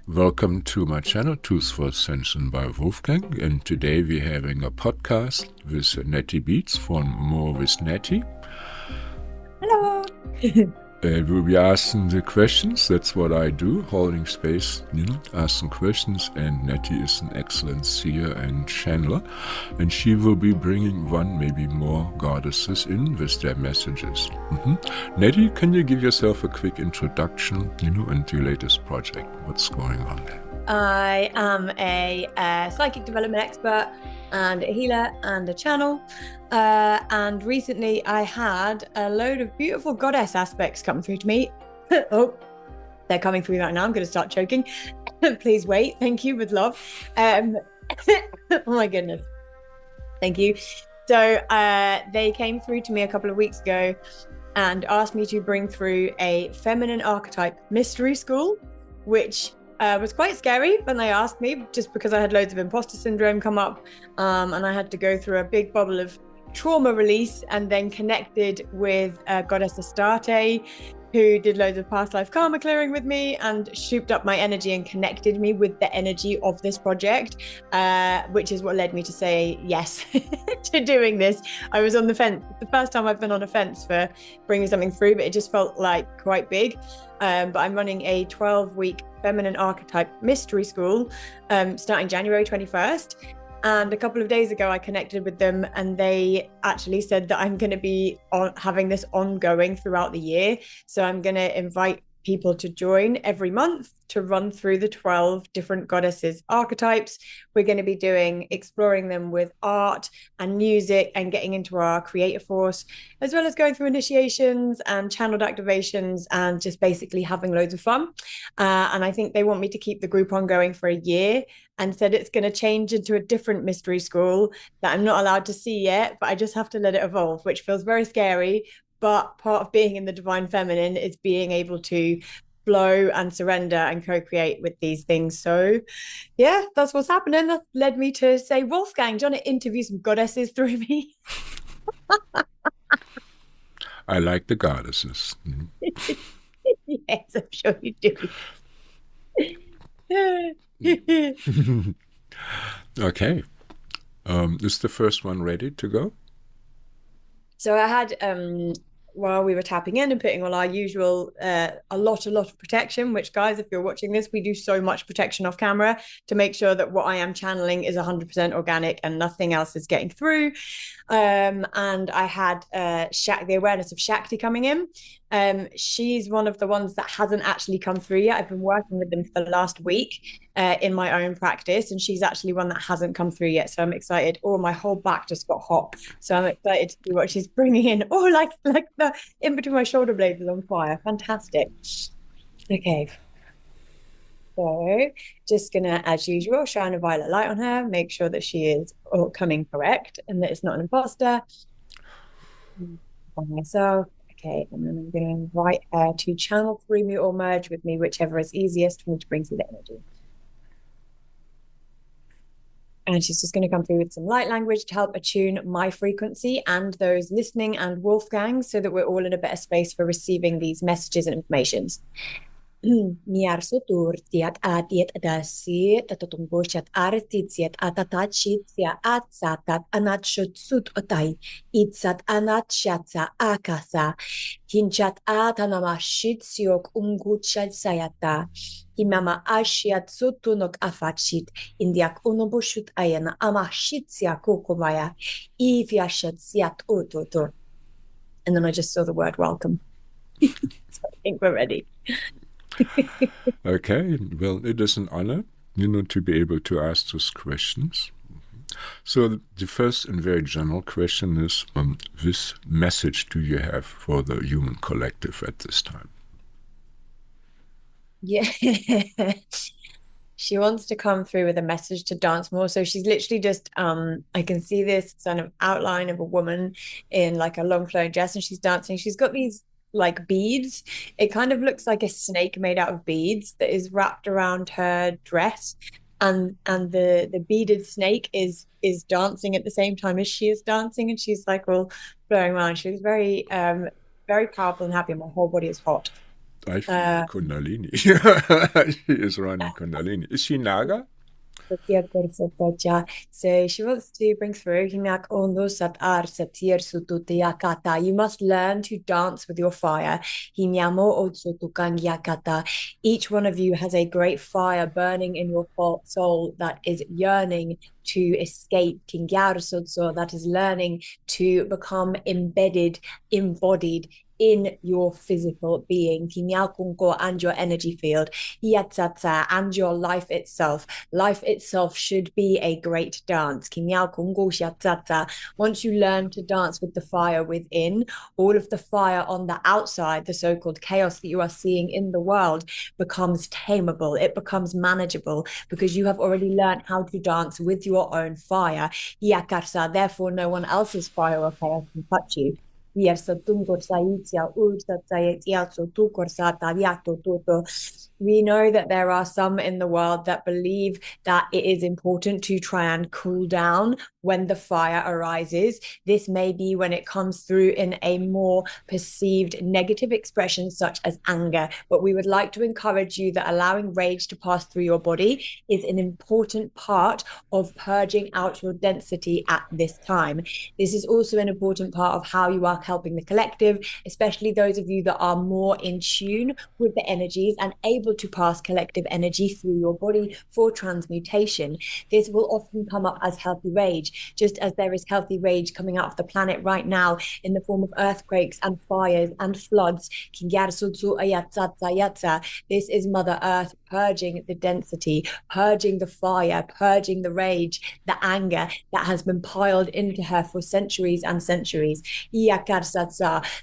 Welcome to my channel, Tools for Ascension by Wolfgang, and today we're having a podcast with Natty Beatts from More with Natty. Hello! We'll be asking the questions. That's what I do, holding space, asking questions, and Natty is an excellent seer and channeler, and she will be bringing one, maybe more goddesses in with their messages. Natty, can you give yourself a quick introduction, and your latest project? What's going on there? I am a psychic development expert and a healer and a channel. And recently I had a load of beautiful goddess aspects come through to me. Oh, they're coming through right now. I'm going to start choking. Please wait. Thank you, with love. Oh my goodness. Thank you. So they came through to me a couple of weeks ago and asked me to bring through a feminine archetype mystery school, which was quite scary when they asked me, just because I had loads of imposter syndrome come up, and I had to go through a big bubble of trauma release, and then connected with goddess Astarte, who did loads of past life karma clearing with me and shooped up my energy and connected me with the energy of this project, which is what led me to say yes to doing this. I was on the fence. The first time I've been on a fence for bringing something through, but it just felt like quite big. But I'm running a 12-week feminine archetype mystery school starting January 21st. And a couple of days ago, I connected with them, and they actually said that I'm going to be having this ongoing throughout the year. So I'm going to invite people to join every month to run through the 12 different goddesses archetypes. We're going to be exploring them with art and music and getting into our creative force, as well as going through initiations and channeled activations and just basically having loads of fun. And I think they want me to keep the group ongoing for a year, and said it's going to change into a different mystery school that I'm not allowed to see yet, but I just have to let it evolve, which feels very scary. But part of being in the divine feminine is being able to flow and surrender and co-create with these things. So yeah, that's what's happening. That led me to say, Wolfgang, do you want to interview some goddesses through me? I like the goddesses. Yes, I'm sure you do. Okay. Is the first one ready to go? So I had, while we were tapping in and putting on our usual, a lot of protection, which, guys, if you're watching this, we do so much protection off camera to make sure that what I am channeling is 100% organic and nothing else is getting through. And I had the awareness of Shakti coming in. She's one of the ones that hasn't actually come through yet. I've been working with them for the last week in my own practice, and she's actually one that hasn't come through yet. So I'm excited. Oh, my whole back just got hot. So I'm excited to see what she's bringing in. Oh, like the in between my shoulder blades is on fire. Fantastic. Okay. So just gonna, as usual, shine a violet light on her, make sure that she is coming correct and that it's not an imposter. On myself. Okay, and then I'm going to invite her to channel through me or merge with me, whichever is easiest for me to bring through the energy. And she's just going to come through with some light language to help attune my frequency and those listening and Wolfgang, so that we're all in a better space for receiving these messages and informations. Miar sotur tiat atiet adasi tatutumboshat artitiet atatachitsia atsatat anatshutsut otai itsat anatshatsa akasa hinchat atanamashitsyok unguchat sayata himama ashiat sutunok afachit indiak unubushut ayana amashitsia kukumaya ifiashatsiat ututu. And then I just saw the word welcome. So I think we're ready. Okay, well, it is an honor, to be able to ask those questions. So the first and very general question is, this message do you have for the human collective at this time? Yeah. She wants to come through with a message to dance more. So she's literally just, I can see this kind of outline of a woman in like a long flowing dress, and she's dancing. She's got these like beads. It kind of looks like a snake made out of beads that is wrapped around her dress, and the beaded snake is dancing at the same time as she is dancing, and she's like all flowing around. She was very very powerful and happy. My whole body is hot. I feel Uh, Kundalini. She is running Kundalini. Is she Naga? So she wants to bring through Hinak Ondo Sat Ar Satir Sututi Yakata. You must learn to dance with your fire. Hinyamo Otsutukan Yakata. Each one of you has a great fire burning in your soul that is yearning to escape Kingyar Sutso, that is learning to become embedded, embodied in your physical being, Kinyakunko, and your energy field, Yatsatsa, and your life itself. Life itself should be a great dance. Once you learn to dance with the fire within, all of the fire on the outside, the so-called chaos that you are seeing in the world, becomes tameable. It becomes manageable because you have already learned how to dance with your own fire. Therefore, no one else's fire or chaos can touch you. We know that there are some in the world that believe that it is important to try and cool down when the fire arises. This may be when it comes through in a more perceived negative expression, such as anger. But we would like to encourage you that allowing rage to pass through your body is an important part of purging out your density at this time. This is also an important part of how you are helping the collective, especially those of you that are more in tune with the energies and able to pass collective energy through your body for transmutation. This will often come up as healthy rage, just as there is healthy rage coming out of the planet right now in the form of earthquakes and fires and floods. This is Mother Earth purging the density, purging the fire, purging the rage, the anger that has been piled into her for centuries and centuries.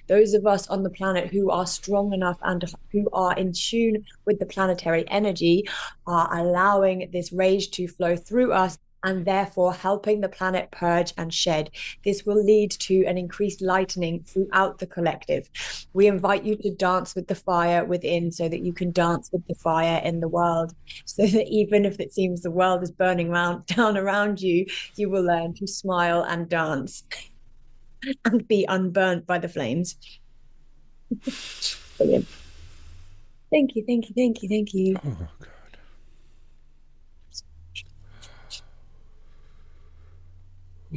Those of us on the planet who are strong enough and who are in tune with the planetary energy are allowing this rage to flow through us and therefore helping the planet purge and shed. This will lead to an increased lightening throughout the collective. We invite you to dance with the fire within so that you can dance with the fire in the world, so that even if it seems the world is burning down around you, you will learn to smile and dance and be unburnt by the flames. Brilliant. Thank you, thank you, thank you, thank you. Oh, God.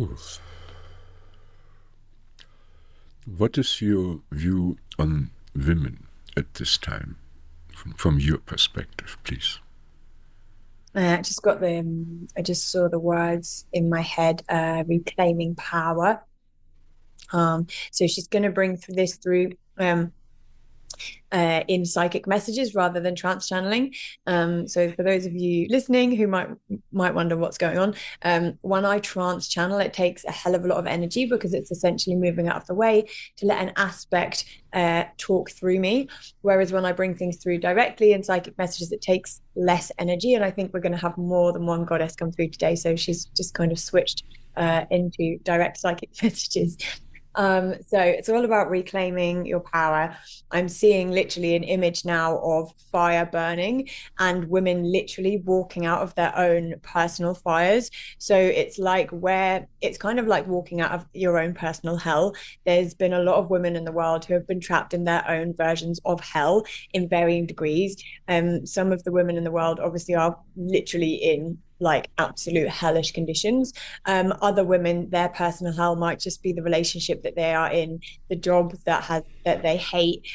Oof. What is your view on women at this time, from your perspective, please? I just saw the words in my head, reclaiming power. So she's going to bring this through in psychic messages rather than trance channeling. So for those of you listening who might wonder what's going on, when I trance channel, it takes a hell of a lot of energy because it's essentially moving out of the way to let an aspect talk through me. Whereas when I bring things through directly in psychic messages, it takes less energy. And I think we're going to have more than one goddess come through today. So she's just kind of switched into direct psychic messages. So it's all about reclaiming your power. I'm seeing literally an image now of fire burning and women literally walking out of their own personal fires. So it's kind of like walking out of your own personal hell. There's been a lot of women in the world who have been trapped in their own versions of hell in varying degrees. Some of the women in the world obviously are literally in like absolute hellish conditions. Other women, their personal hell might just be the relationship that they are in, the job that they hate,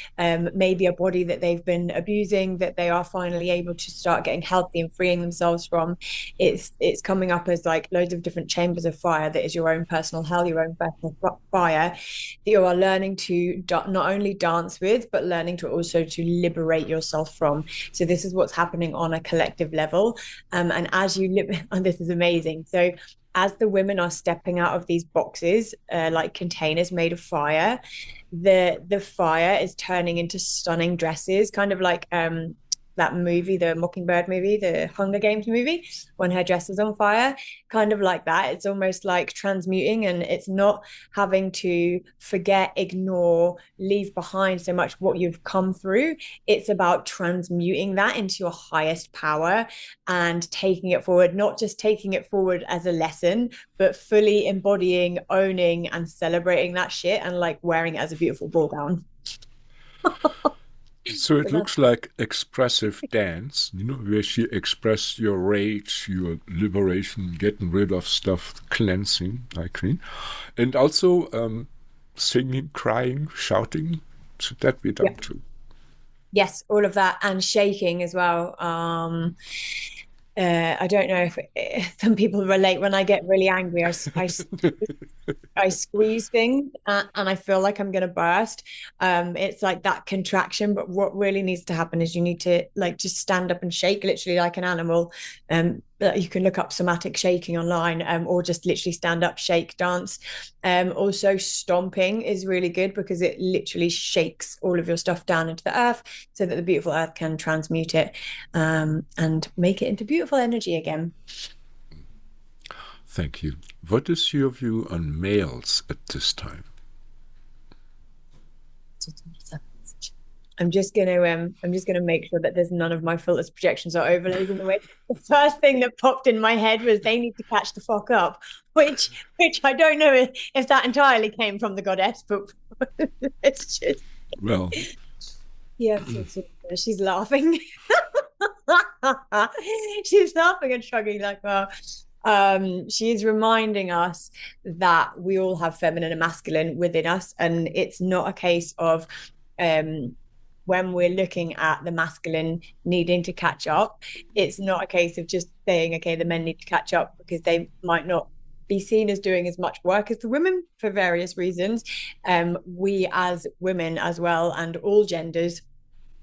maybe a body that they've been abusing that they are finally able to start getting healthy and freeing themselves from. It's coming up as like loads of different chambers of fire that is your own personal hell, your own personal fire that you are learning to not only dance with, but learning to also to liberate yourself from. So this is what's happening on a collective level. And as you and this is amazing. So as the women are stepping out of these boxes, like containers made of fire, the fire is turning into stunning dresses, kind of like that movie, the Mockingbird movie, the Hunger Games movie, when her dress is on fire, kind of like that. It's almost like transmuting, and it's not having to forget, ignore, leave behind so much what you've come through. It's about transmuting that into your highest power and taking it forward, not just taking it forward as a lesson, but fully embodying, owning, and celebrating that shit and like wearing it as a beautiful ball gown. So it So that's looks like expressive dance, where she expressed your rage, your liberation, getting rid of stuff, cleansing, I clean. And also singing, crying, shouting. Should that be yeah. done too? Yes, all of that and shaking as well. I don't know if some people relate when I get really angry. I squeeze things and I feel like I'm going to burst. It's like that contraction, but what really needs to happen is you need to like just stand up and shake, literally like an animal. You can look up somatic shaking online, or just literally stand up, shake, dance. Also, stomping is really good because it literally shakes all of your stuff down into the earth so that the beautiful earth can transmute it, and make it into beautiful energy again. Thank you. What is your view on males at this time? I'm just gonna make sure that there's none of my filters, projections, or overlays in the way. The first thing that popped in my head was they need to catch the fuck up, which I don't know if that entirely came from the goddess, but it's just Well, yeah, she's laughing. She's laughing and shrugging like, well, she's reminding us that we all have feminine and masculine within us, and it's not a case of um when we're looking at the masculine needing to catch up, it's not a case of just saying, okay, the men need to catch up because they might not be seen as doing as much work as the women for various reasons. We as women as well, and all genders,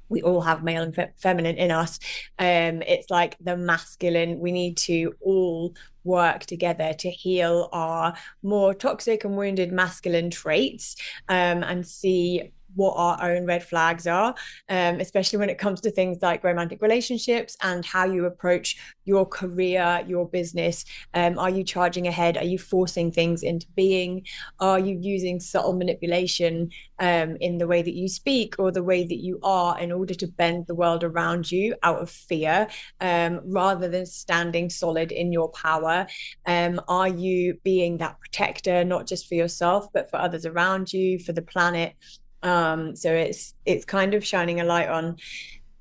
we all have male and feminine in us. It's like the masculine, we need to all work together to heal our more toxic and wounded masculine traits, and see what our own red flags are, especially when it comes to things like romantic relationships and how you approach your career, your business. Are you charging ahead? Are you forcing things into being? Are you using subtle manipulation in the way that you speak or the way that you are in order to bend the world around you out of fear, rather than standing solid in your power? Are you being that protector, not just for yourself, but for others around you, for the planet? So it's kind of shining a light on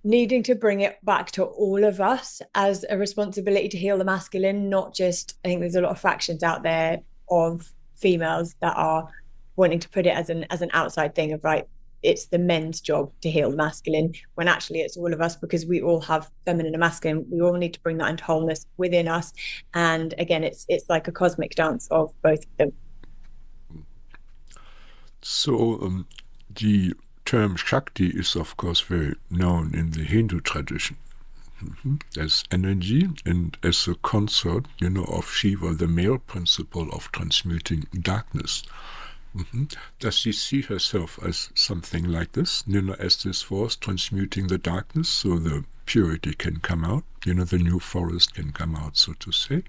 needing to bring it back to all of us as a responsibility to heal the masculine, not just, I think there's a lot of factions out there of females that are wanting to put it as an outside thing of, right, it's the men's job to heal the masculine, when actually it's all of us, because we all have feminine and masculine. We all need to bring that into wholeness within us. And again, it's like a cosmic dance of both of them. so the term Shakti is, of course, very known in the Hindu tradition. As energy and as a consort, of Shiva, the male principle of transmuting darkness. Does she see herself as something like this, as this force transmuting the darkness so the purity can come out, the new forest can come out, so to say?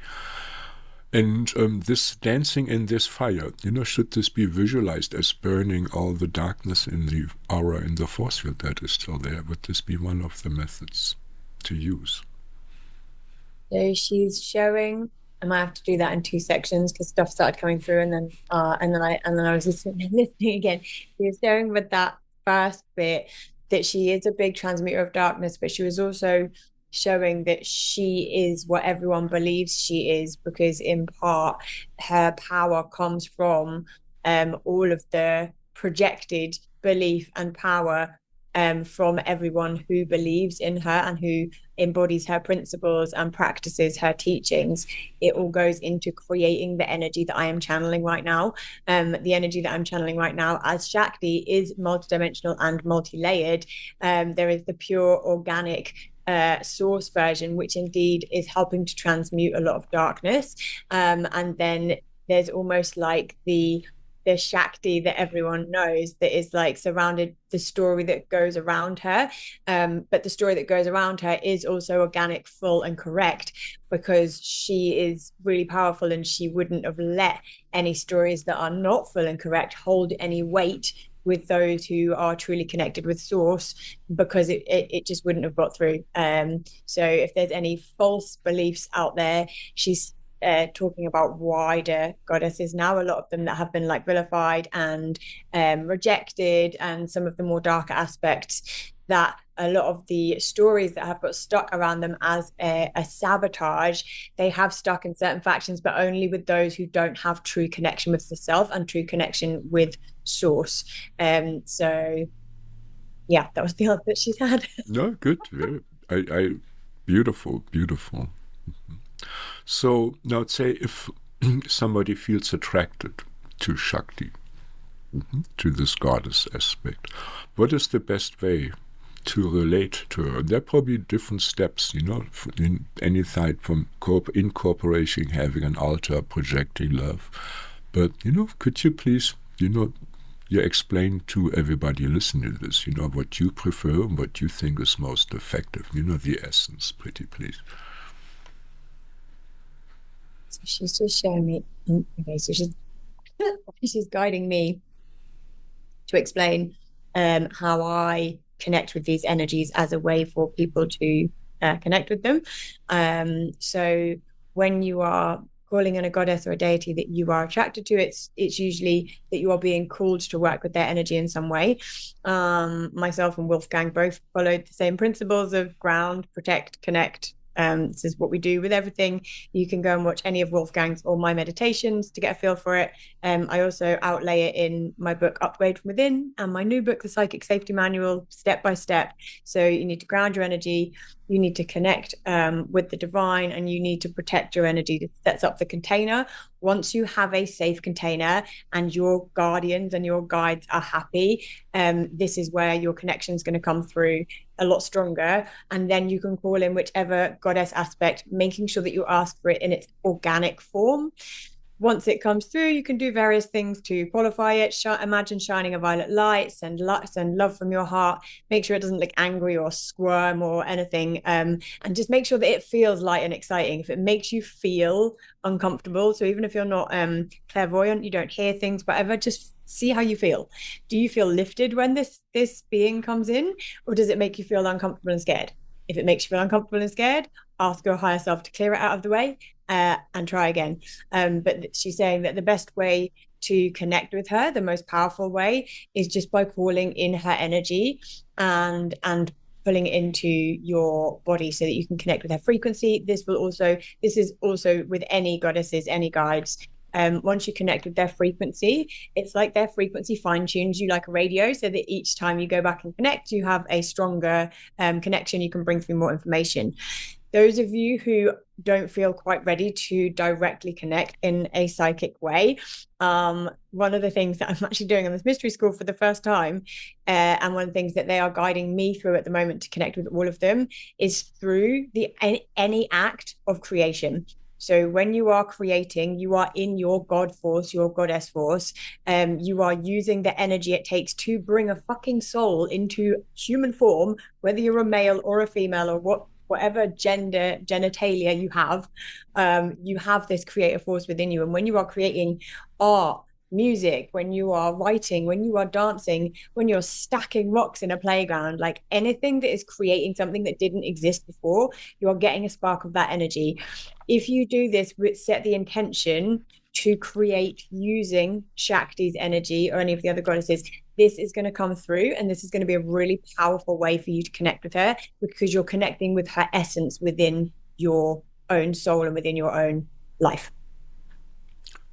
And this dancing in this fire, should this be visualized as burning all the darkness in the aura, in the force field that is still there? Would this be one of the methods to use? So she's showing. I might have to do that in two sections because stuff started coming through, and then I was listening again. She was showing with that first bit that she is a big transmuter of darkness, but she was also showing that she is what everyone believes she is, because in part her power comes from all of the projected belief and power from everyone who believes in her and who embodies her principles and practices her teachings. It all goes into creating the energy that I am channeling right now. The energy that I'm channeling right now as Shakti is multidimensional and multi-layered. There is the pure organic source version, which indeed is helping to transmute a lot of darkness. And then there's almost like the Shakti that everyone knows, that is like surrounded, the story that goes around her. But the story that goes around her is also organic, full, and correct, because she is really powerful, and she wouldn't have let any stories that are not full and correct hold any weight with those who are truly connected with source, because it just wouldn't have got through. So if there's any false beliefs out there, she's talking about wider goddesses now, a lot of them that have been like vilified and rejected, and some of the more darker aspects that a lot of the stories that have got stuck around them as a sabotage, they have stuck in certain factions, but only with those who don't have true connection with the self and true connection with source. So yeah, that was the answer that she's had. No, good. Beautiful, beautiful. So now say if somebody feels attracted to Shakti, to this goddess aspect, what is the best way to relate to her? There are probably different steps, in any side, from incorporating, having an altar, projecting love. But, could you please, you explain to everybody listening to this, what you prefer and what you think is most effective, the essence, pretty please. So she's just showing me, okay, so she's guiding me to explain how I connect with these energies as a way for people to connect with them. So when you are calling in a goddess or a deity that you are attracted to, it's usually that you are being called to work with their energy in some way. Myself and Wolfgang both followed the same principles of ground, protect, connect. This is what we do with everything. You can go and watch any of Wolfgang's or my meditations to get a feel for it. I also outlay it in my book Upgrade from Within and my new book, The Psychic Safety Manual, step by step. So you need to ground your energy, you need to connect with the divine, and you need to protect your energy. That sets up the container. Once you have a safe container and your guardians and your guides are happy, this is where your connection is going to come through a lot stronger. And then you can call in whichever goddess aspect, making sure that you ask for it in its organic form. Once it comes through, you can do various things to qualify it. Imagine shining a violet light, send love from your heart. Make sure it doesn't look angry or squirm or anything. And just make sure that it feels light and exciting. If it makes you feel uncomfortable, so even if you're not clairvoyant, you don't hear things, whatever, just see how you feel. Do you feel lifted when this being comes in, or does it make you feel uncomfortable and scared? If it makes you feel uncomfortable and scared, ask your higher self to clear it out of the way and try again. But she's saying that the best way to connect with her, the most powerful way, is just by calling in her energy and pulling it into your body so that you can connect with her frequency. This is also with any goddesses, any guides. Once you connect with their frequency, it's like their frequency fine-tunes you like a radio, so that each time you go back and connect, you have a stronger connection. You can bring through more information. Those of you who don't feel quite ready to directly connect in a psychic way, one of the things that I'm actually doing on this mystery school for the first time, and one of the things that they are guiding me through at the moment to connect with all of them, is through any act of creation. So when you are creating, you are in your God force, your goddess force. You are using the energy it takes to bring a fucking soul into human form, whether you're a male or a female or whatever genitalia you have this creative force within you. And when you are creating art, music, when you are writing, when you are dancing, when you're stacking rocks in a playground, like anything that is creating something that didn't exist before, you are getting a spark of that energy. If you do this, set the intention to create using Shakti's energy or any of the other goddesses, this is going to come through, and this is going to be a really powerful way for you to connect with her, because you're connecting with her essence within your own soul and within your own life.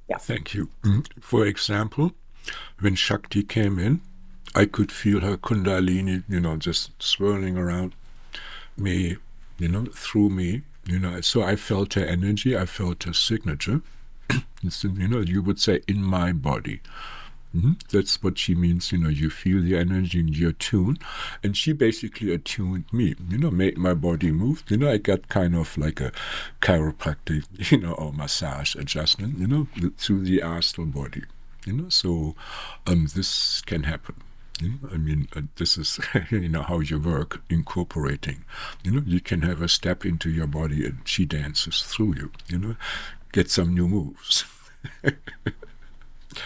Yeah. Thank you. For example, when Shakti came in, I could feel her kundalini, just swirling around me, through me, so I felt her energy, I felt her signature, you would say in my body. That's what she means, you feel the energy in your tune, and she basically attuned me, made my body move. I got kind of like a chiropractic, or massage adjustment, through the astral body, so this can happen. This is, how you work, incorporating. You can have her step into your body and she dances through you, get some new moves.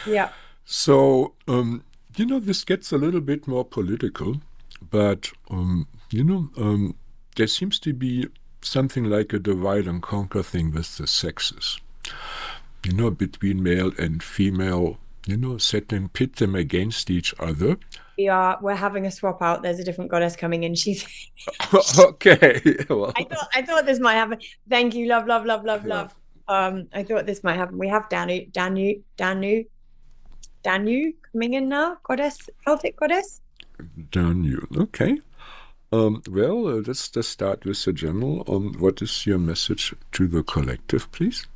Yeah. So, this gets a little bit more political, but, there seems to be something like a divide and conquer thing with the sexes, between male and female, pit them against each other. we're having a swap out. There's a different goddess coming in. She's Okay. Well, I thought this might happen. Thank you, love, love, love, love, yeah. love. I thought this might happen. We have Danu coming in now, goddess, Celtic goddess. Danu. Okay. Well, let's just start with the general. What is your message to the collective, please?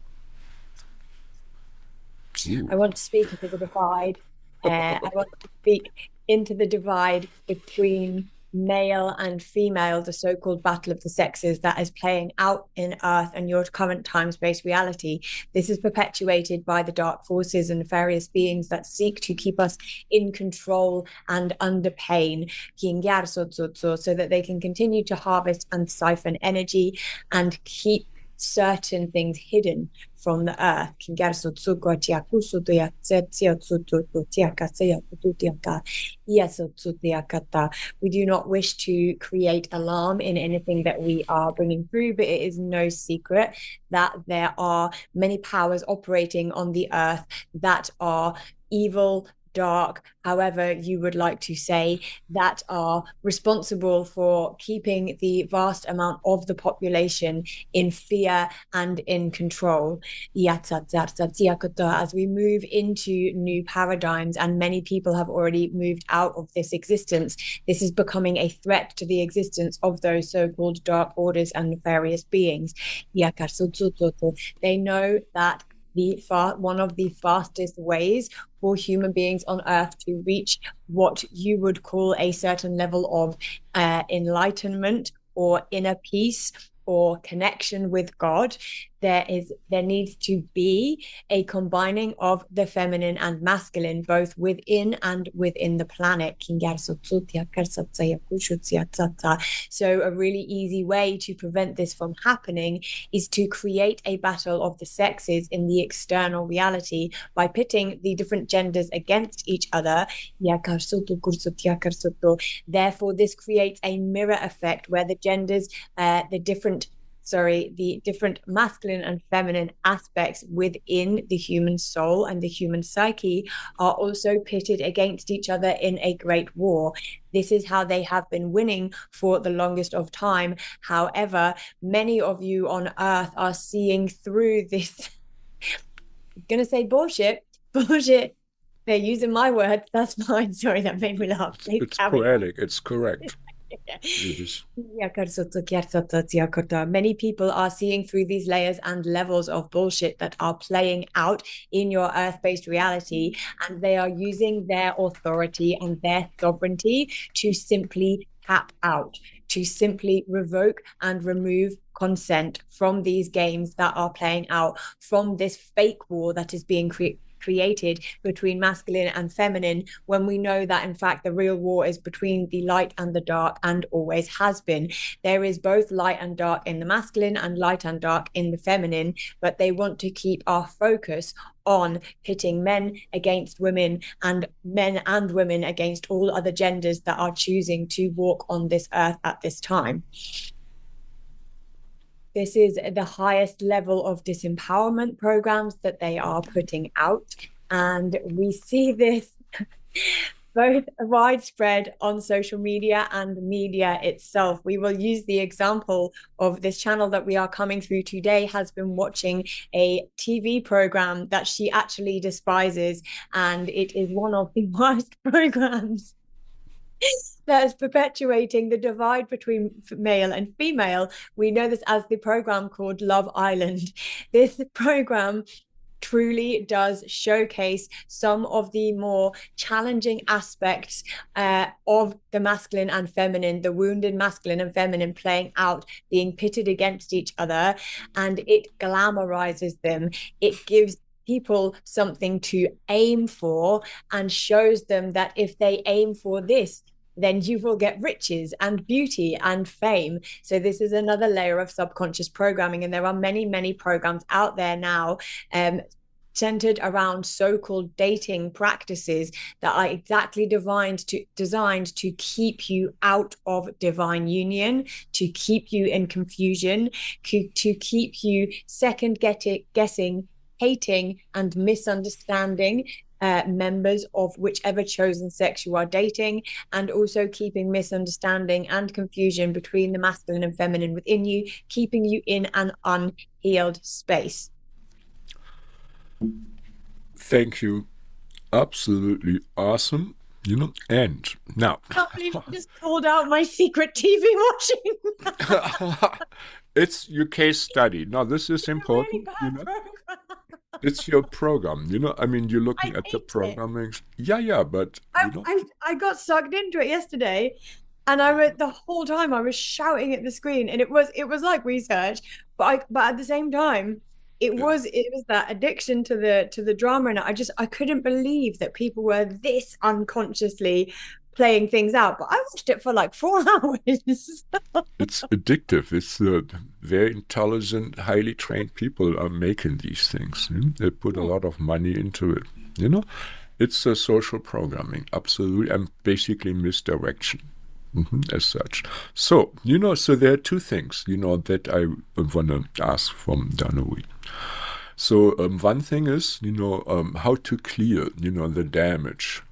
Ooh. I want to speak into the divide. I want to speak into the divide between male and female, the so-called battle of the sexes that is playing out in Earth and your current time-space reality. This is perpetuated by the dark forces and nefarious beings that seek to keep us in control and under pain, so that they can continue to harvest and siphon energy and keep certain things hidden from the earth. We do not wish to create alarm in anything that we are bringing through, but it is no secret that there are many powers operating on the earth that are evil, dark, however you would like to say, that are responsible for keeping the vast amount of the population in fear and in control. As we move into new paradigms, and many people have already moved out of this existence, this is becoming a threat to the existence of those so-called dark orders and nefarious beings. They know that one of the fastest ways for human beings on earth to reach what you would call a certain level of enlightenment or inner peace or connection with God, there needs to be a combining of the feminine and masculine, both within and within the planet. So a really easy way to prevent this from happening is to create a battle of the sexes in the external reality by pitting the different genders against each other. Therefore, this creates a mirror effect where the genders, the different masculine and feminine aspects within the human soul and the human psyche are also pitted against each other in a great war. This is how they have been winning for the longest of time. However, many of you on Earth are seeing through this, I'm going to say bullshit. They're using my words. That's fine. Sorry, that made me laugh. It's poetic. It's correct. Many people are seeing through these layers and levels of bullshit that are playing out in your earth-based reality, and they are using their authority and their sovereignty to simply tap out, to simply revoke and remove consent from these games that are playing out, from this fake war that is being created between masculine and feminine, when we know that in fact the real war is between the light and the dark, and always has been. There is both light and dark in the masculine and light and dark in the feminine, but they want to keep our focus on pitting men against women and men and women against all other genders that are choosing to walk on this earth at this time. This is the highest level of disempowerment programs that they are putting out. And we see this both widespread on social media and media itself. We will use the example of this channel that we are coming through today has been watching a TV program that she actually despises. And it is one of the worst programs that is perpetuating the divide between male and female. We know this as the program called Love Island. This program truly does showcase some of the more challenging aspects of the masculine and feminine, the wounded masculine and feminine playing out, being pitted against each other, and it glamorizes them. It gives people something to aim for and shows them that if they aim for this, then you will get riches and beauty and fame. So this is another layer of subconscious programming. And there are many, many programs out there now centered around so-called dating practices that are exactly designed to keep you out of divine union, to keep you in confusion, to keep you second guessing, hating and misunderstanding members of whichever chosen sex you are dating, and also keeping misunderstanding and confusion between the masculine and feminine within you, keeping you in an unhealed space. Thank you. Absolutely awesome. And now I can't believe you just called out my secret TV watching. It's your case study. Now, this is important. Really It's your program. I mean, you're looking at the programming. Yeah, but I got sucked into it yesterday, and the whole time I was shouting at the screen, and it was like research, but at the same time, it was that addiction to the drama, and I couldn't believe that people were this unconsciously playing things out. But I watched it for like 4 hours. It's addictive. It's very intelligent, highly trained people are making these things. They put a lot of money into it. It's a social programming, absolutely, and basically misdirection. As such. So, so there are two things, that I want to ask from Danu. So, one thing is, how to clear, the damage,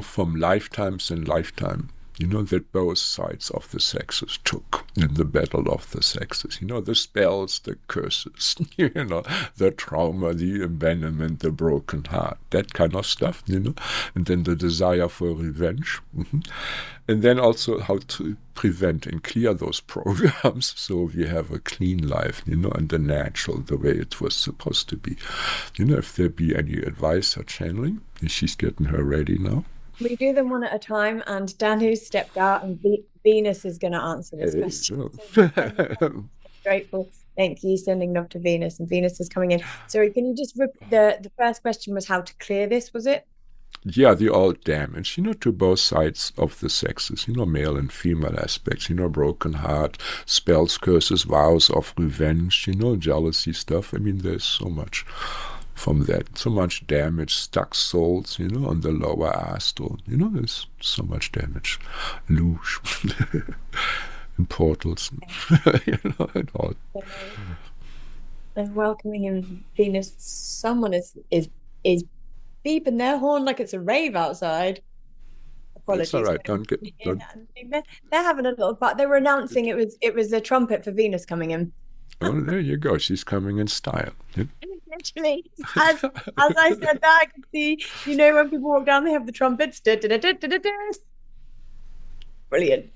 from lifetimes and lifetime, that both sides of the sexes took in the battle of the sexes. The spells, the curses, the trauma, the abandonment, the broken heart, that kind of stuff, and then the desire for revenge. And then also how to prevent and clear those programs so we have a clean life, and the natural, the way it was supposed to be. If there be any advice or channeling, she's getting her ready now. We do them one at a time, and Danu stepped out, and Venus is going to answer this question. So grateful. Thank you. Sending love to Venus, and Venus is coming in. Sorry, can you just the first question was how to clear this, was it? Yeah, the old damage, to both sides of the sexes, male and female aspects, broken heart, spells, curses, vows of revenge, jealousy stuff. I mean, there's so much from that, so much damage, stuck souls, on the lower astral, there's so much damage, luge, and portals, and all. And welcoming in Venus, someone is beeping their horn like it's a rave outside. Apologies. It's all right. Don't. They're having a little, but they were announcing it was a trumpet for Venus coming in. Oh, there you go. She's coming in style. Yep. Literally, as I said that, I could see, when people walk down, they have the trumpets. Brilliant.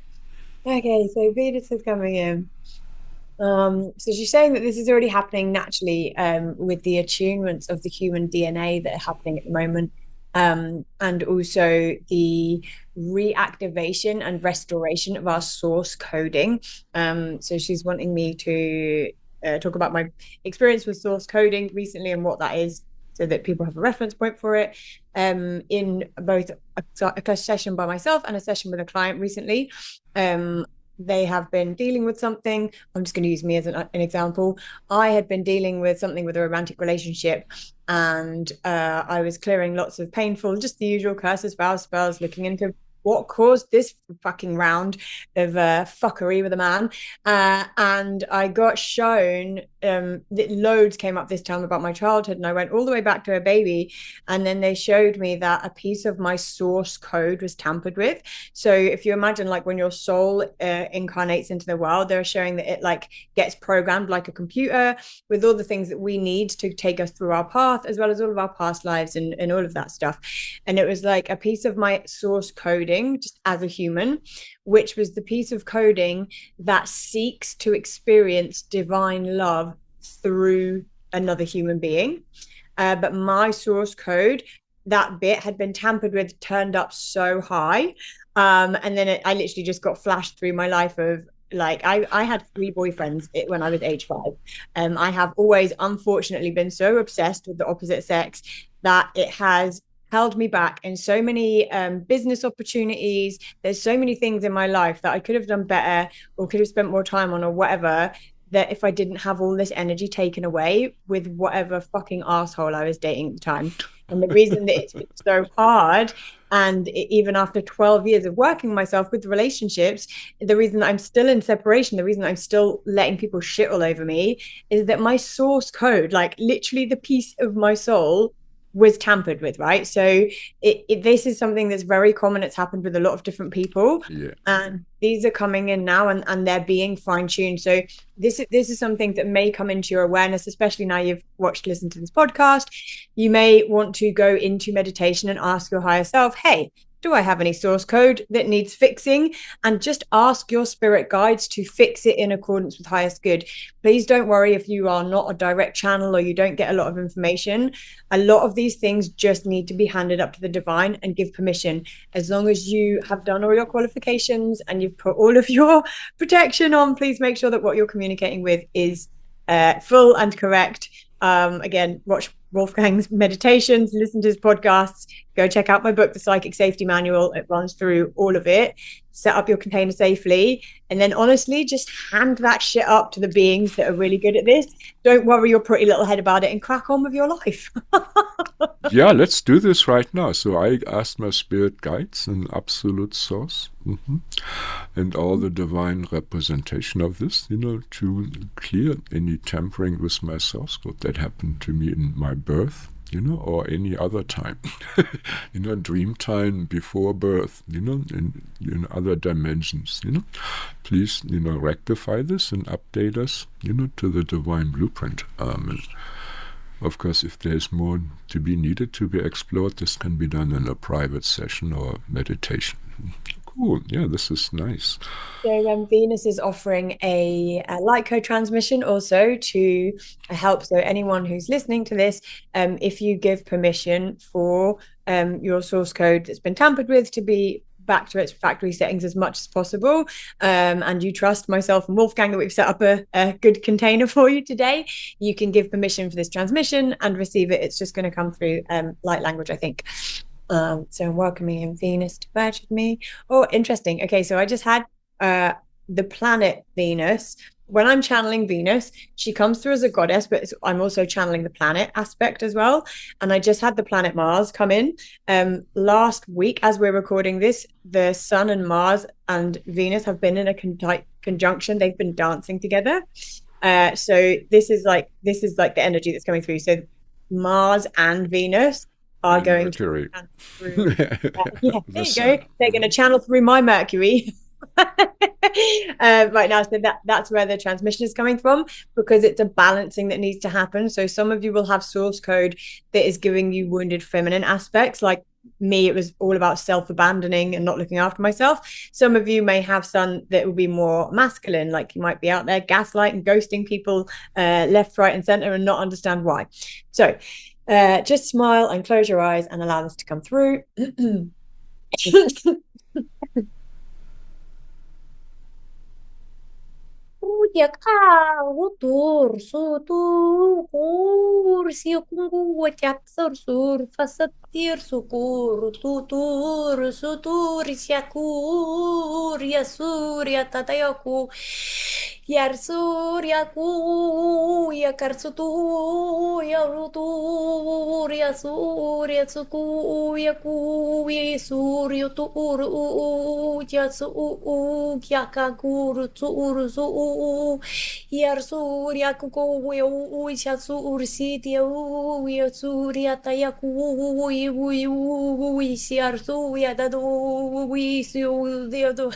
Okay, so Venus is coming in. So she's saying that this is already happening naturally with the attunements of the human DNA that are happening at the moment, and also the reactivation and restoration of our source coding. So she's wanting me to talk about my experience with source coding recently and what that is, so that people have a reference point for it, in both a session by myself and a session with a client recently. They have been dealing with something. I'm just going to use me as an example. I had been dealing with something with a romantic relationship, and I was clearing lots of painful, just the usual curses, vows, spells, looking into what caused this fucking round of fuckery with a man. And I got shown that loads came up this time about my childhood, and I went all the way back to a baby, and then they showed me that a piece of my source code was tampered with. So if you imagine, like, when your soul incarnates into the world, they're showing that it like gets programmed like a computer with all the things that we need to take us through our path, as well as all of our past lives and all of that stuff. And it was like a piece of my source coding just as a human, which was the piece of coding that seeks to experience divine love through another human being. But my source code, that bit had been tampered with, turned up so high. And then I literally just got flashed through my life of, like, I had 3 boyfriends when I was age 5. I have always, unfortunately, been so obsessed with the opposite sex that it has held me back in so many business opportunities. There's so many things in my life that I could have done better or could have spent more time on or whatever, that if I didn't have all this energy taken away with whatever fucking asshole I was dating at the time. And the reason that it's been so hard, and even after 12 years of working myself with relationships, the reason that I'm still in separation, the reason that I'm still letting people shit all over me, is that my source code, like literally the piece of my soul was tampered with, right? So this is something that's very common. It's happened with a lot of different people, and these are coming in now, and they're being fine-tuned. So this is something that may come into your awareness, especially now you've listened to this podcast. You may want to go into meditation and ask your higher self, hey, do I have any source code that needs fixing? And just ask your spirit guides to fix it in accordance with highest good. Please don't worry if you are not a direct channel or you don't get a lot of information. A lot of these things just need to be handed up to the divine and give permission. As long as you have done all your qualifications and you've put all of your protection on, please make sure that what you're communicating with is full and correct. Again, watch Wolfgang's meditations, listen to his podcasts, go check out my book, The Psychic Safety Manual. It runs through all of it. Set up your container safely, and then honestly, just hand that shit up to the beings that are really good at this. Don't worry your pretty little head about it and crack on with your life. Yeah, let's do this right now. So I asked my spirit guides and absolute source and all the divine representation of this, to clear any tampering with my source code that happened to me in my birth, or any other time, dream time, before birth, in other dimensions, Please, rectify this and update us, to the divine blueprint. And of course, if there's more to be needed to be explored, this can be done in a private session or meditation. Cool. Yeah, this is nice. So Venus is offering a light code transmission also to help. So anyone who's listening to this, if you give permission for your source code that's been tampered with to be back to its factory settings as much as possible, and you trust myself and Wolfgang that we've set up a good container for you today, you can give permission for this transmission and receive it. It's just going to come through light language, I think. So I'm welcoming in Venus to merge with me. Oh, interesting. Okay, so I just had the planet Venus. When I'm channeling Venus, she comes through as a goddess, but I'm also channeling the planet aspect as well. And I just had the planet Mars come in. Last week, as we're recording this, the Sun and Mars and Venus have been in a conjunction. They've been dancing together. So this is like the energy that's coming through. So Mars and Venus are going Mercury. To through. There you go. They're going to channel through my Mercury. Right now, so that's where the transmission is coming from, because it's a balancing that needs to happen. So some of you will have source code that is giving you wounded feminine aspects, like me. It was all about self-abandoning and not looking after myself. Some of you may have sun that will be more masculine, like you might be out there gaslighting, ghosting people left, right and center and not understand why. So just smile and close your eyes and allow this to come through. Utur, sutur, kursi, kunguat, sur, fasatir, sukur, tutur, sutur, syakur, yasur, yatatayaku, yarsur, yaku, yakarsutu, yarutur, yasur, yatsuku, yaku, yasur, yutur, yasu, yakakur, tur, su. Yarsur yakuko yasur sitia yasur yatayaku yarsur yadadu.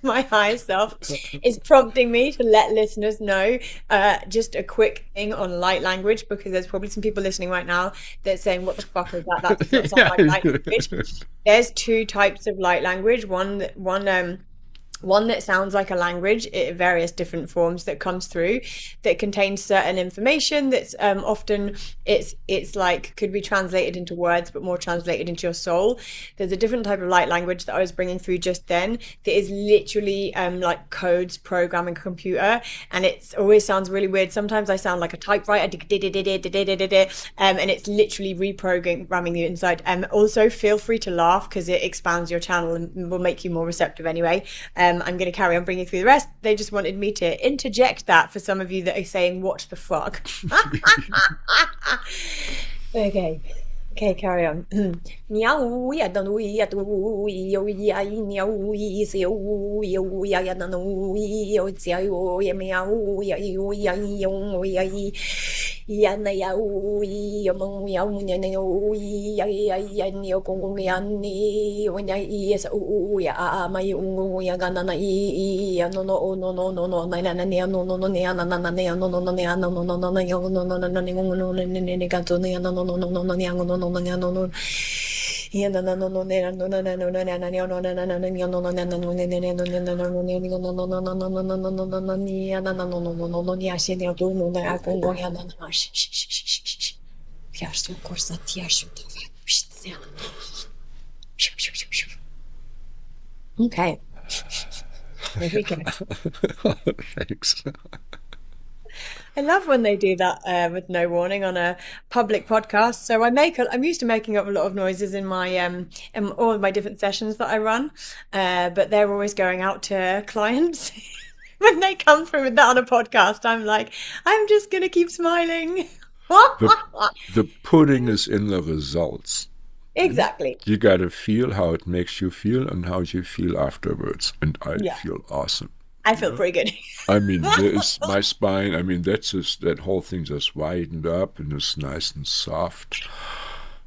My higher self is prompting me to let listeners know just a quick thing on light language, because there's probably some people listening right now that's saying, what the fuck is that? That does not sound like light language. There's two types of light language. One that sounds like a language in various different forms that comes through, that contains certain information that's often it's like could be translated into words but more translated into your soul. There's a different type of light language that I was bringing through just then that is literally like codes programming a computer, and it always sounds really weird. Sometimes I sound like a typewriter, and it's literally reprogramming the inside. Also feel free to laugh because it expands your channel and will make you more receptive anyway. I'm going to carry on bringing through the rest. They just wanted me to interject that for some of you that are saying, what the fuck? Okay. Okay, carry on. Meow, ya Danu, ya du, yo ya meow, yo yo ya Danu, yo ya meow, ya yo ya yo ya ya na ya ya mong ya mun ya ya kong ya ni when ya sa ya ma ya gana na ya no na na na no no no ya na na na ya no no no ya no no no no ya no no no no no ne ga to ya no no no no no ya no no no ya no no ya no no no no no no no no no no no no no no no no ya no no no no no no no no no no no no no no no no ya no no no no no ya się nie tu no ya kong ya na na Pierwszy kurs na pierwszy Okay. There we go. Thanks. I love when they do that with no warning on a public podcast. So I'm used to making up a lot of noises in my in all of my different sessions that I run, but they're always going out to clients. When they come through with that on a podcast, I'm like, I'm just gonna keep smiling. The pudding is in the results. Exactly. You got to feel how it makes you feel and how you feel afterwards. And I feel awesome. I feel pretty good. I mean, there's my spine. I mean, that's just, that whole thing just widened up and is nice and soft,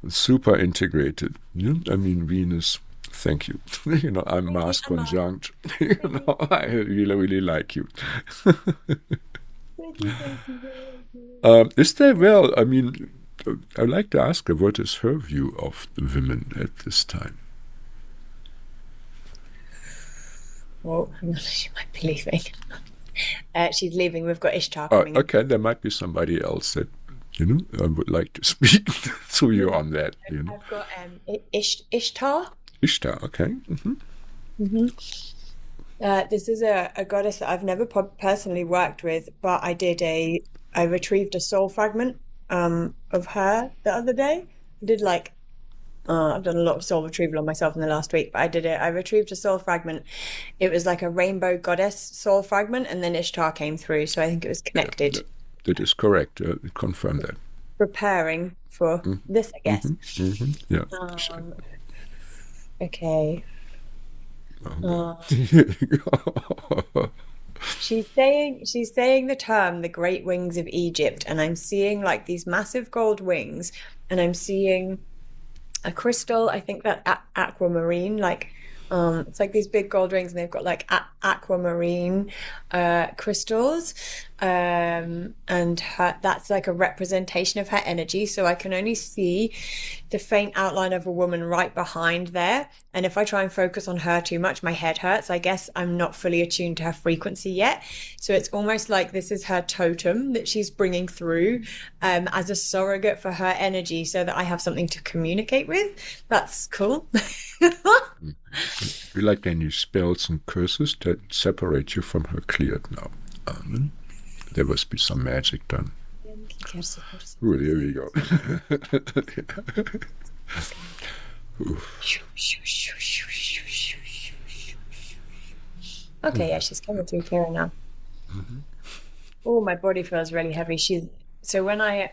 super integrated. I mean, Venus. Thank you. I'm Mars conjunct. I really, really like you. Is there, well, I mean, I'd like to ask her, what is her view of the women at this time? Well, she might be leaving. She's leaving. We've got Ishtar coming. Okay, there might be somebody else that, I would like to speak to you on that. I've got Ishtar. Ishtar, okay. This is a goddess that I've never personally worked with, but I retrieved a soul fragment of her the other day. I did I've done a lot of soul retrieval on myself in the last week, but I retrieved a soul fragment. It was like a rainbow goddess soul fragment, and then Ishtar came through, so I think it was connected. Yeah, that is correct. Confirm that. Preparing for this, I guess. Yeah. Okay. She's saying the term the great wings of Egypt, and I'm seeing like these massive gold wings, and I'm seeing a crystal, I think that aquamarine, it's like these big gold rings, and they've got like aquamarine crystals, and that's like a representation of her energy. So I can only see the faint outline of a woman right behind there, and if I try and focus on her too much, my head hurts. I guess I'm not fully attuned to her frequency yet, so it's almost like this is her totem that she's bringing through as a surrogate for her energy, so that I have something to communicate with. That's cool. We like any spells and curses that separate you from her cleared now. There must be some magic done. Oh, there we go. Okay, yeah, she's coming through clearer now. Oh, my body feels really heavy. So when I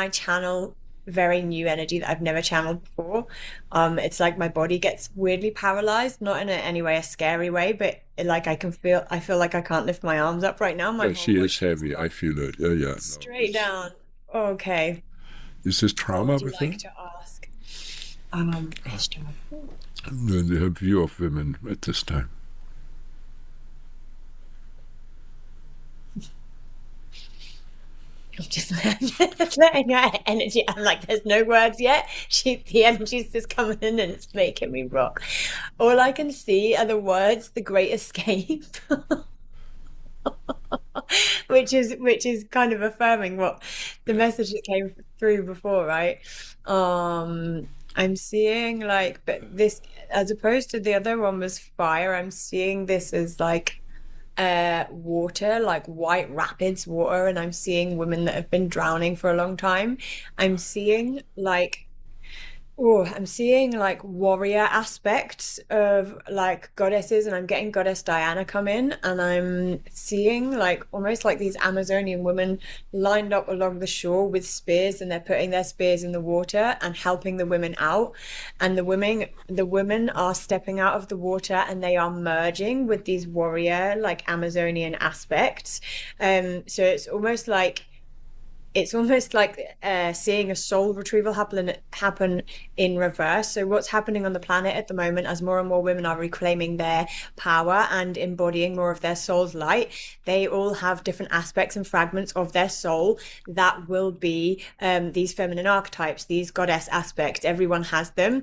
channel very new energy that I've never channeled before, it's like my body gets weirdly paralyzed, not in any way a scary way, but I feel like I can't lift my arms up right now. She is heavy. I feel it. Yeah. Straight down. Okay. Is this trauma with her? To ask. Ishtar. The view of women at this time. I'm just letting her energy. I'm like, there's no words yet. The energy's just coming in and it's making me rock. All I can see are the words, "The Great Escape," which is kind of affirming what the message that came through before, right? I'm seeing but this, as opposed to the other one was fire, I'm seeing this as water, like white rapids water, and I'm seeing women that have been drowning for a long time. I'm seeing Oh, I'm seeing like warrior aspects of like goddesses, and I'm getting Goddess Diana come in, and I'm seeing like almost like these Amazonian women lined up along the shore with spears, and they're putting their spears in the water and helping the women out. And the women are stepping out of the water and they are merging with these warrior like Amazonian aspects. So it's almost like seeing a soul retrieval happen in reverse. So what's happening on the planet at the moment, as more and more women are reclaiming their power and embodying more of their soul's light, they all have different aspects and fragments of their soul that will be these feminine archetypes, these goddess aspects. Everyone has them.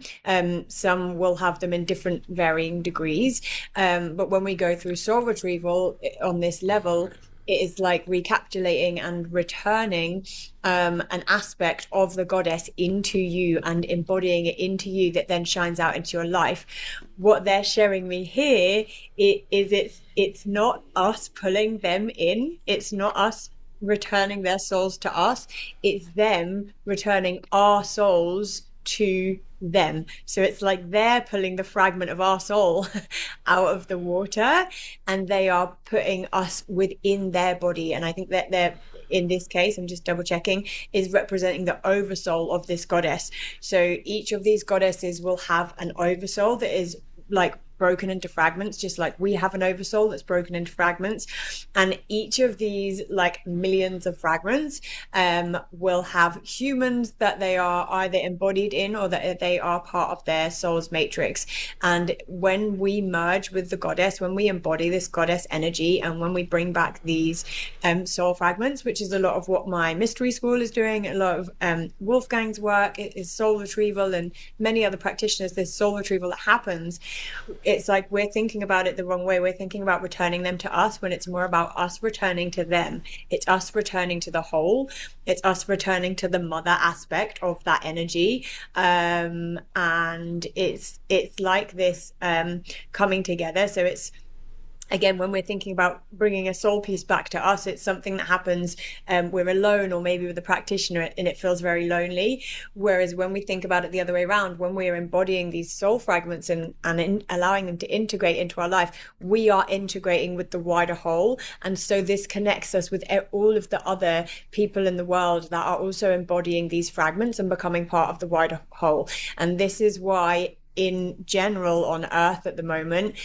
Some will have them in different varying degrees. But when we go through soul retrieval on this level, it is like recapitulating and returning an aspect of the goddess into you and embodying it into you that then shines out into your life. What they're showing me here it's not us pulling them in. It's not us returning their souls to us. It's them returning our souls to them. So it's like they're pulling the fragment of our soul out of the water and they are putting us within their body. And I think that they're, in this case, I'm just double checking, is representing the oversoul of this goddess. So each of these goddesses will have an oversoul that is like broken into fragments, just like we have an oversoul that's broken into fragments. And each of these like millions of fragments will have humans that they are either embodied in or that they are part of their soul's matrix. And when we merge with the goddess, when we embody this goddess energy, and when we bring back these soul fragments, which is a lot of what my mystery school is doing, a lot of Wolfgang's work is soul retrieval, and many other practitioners, there's soul retrieval that happens. It's like we're thinking about it the wrong way. We're thinking about returning them to us when it's more about us returning to them. It's us returning to the whole. It's us returning to the mother aspect of that energy. And it's like this coming together. So it's, again, when we're thinking about bringing a soul piece back to us, it's something that happens, we're alone or maybe with a practitioner and it feels very lonely. Whereas when we think about it the other way around, when we're embodying these soul fragments and allowing them to integrate into our life, we are integrating with the wider whole. And so this connects us with all of the other people in the world that are also embodying these fragments and becoming part of the wider whole. And this is why in general on Earth at the moment,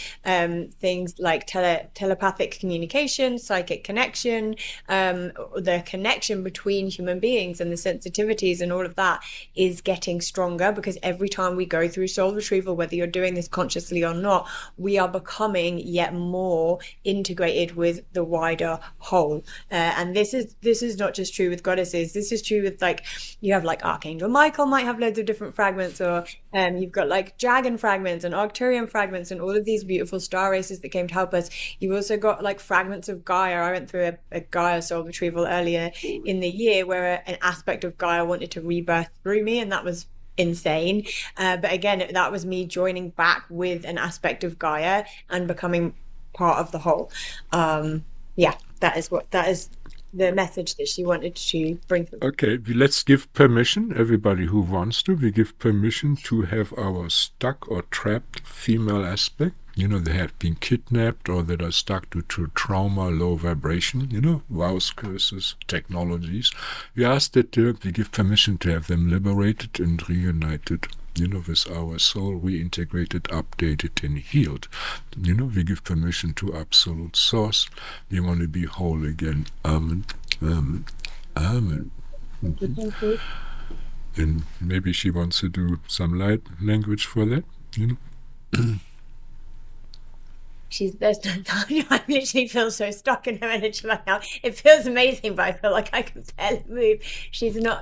things like telepathic communication, psychic connection, the connection between human beings and the sensitivities and all of that is getting stronger, because every time we go through soul retrieval, whether you're doing this consciously or not, we are becoming yet more integrated with the wider whole. And this is not just true with goddesses. This is true with, like, you have like Archangel Michael might have loads of different fragments, or you've got like dragon fragments and Arcturian fragments and all of these beautiful star races that came to help us. You've also got like fragments of Gaia. I went through a Gaia soul retrieval earlier in the year where an aspect of Gaia wanted to rebirth through me, and that was insane. But again, that was me joining back with an aspect of Gaia and becoming part of the whole. That is the message that she wanted to bring through. Okay, let's give permission, everybody who wants to, we give permission to have our stuck or trapped female aspect, they have been kidnapped or that are stuck due to trauma, low vibration, vows, curses, technologies. We ask that we give permission to have them liberated and reunited, with our soul reintegrated, updated and healed. We give permission to Absolute Source. We want to be whole again. Amen. Amen. Amen. Mm-hmm. And maybe she wants to do some light language for that, I literally feel so stuck in her energy right now. It feels amazing, but I feel like I can barely move.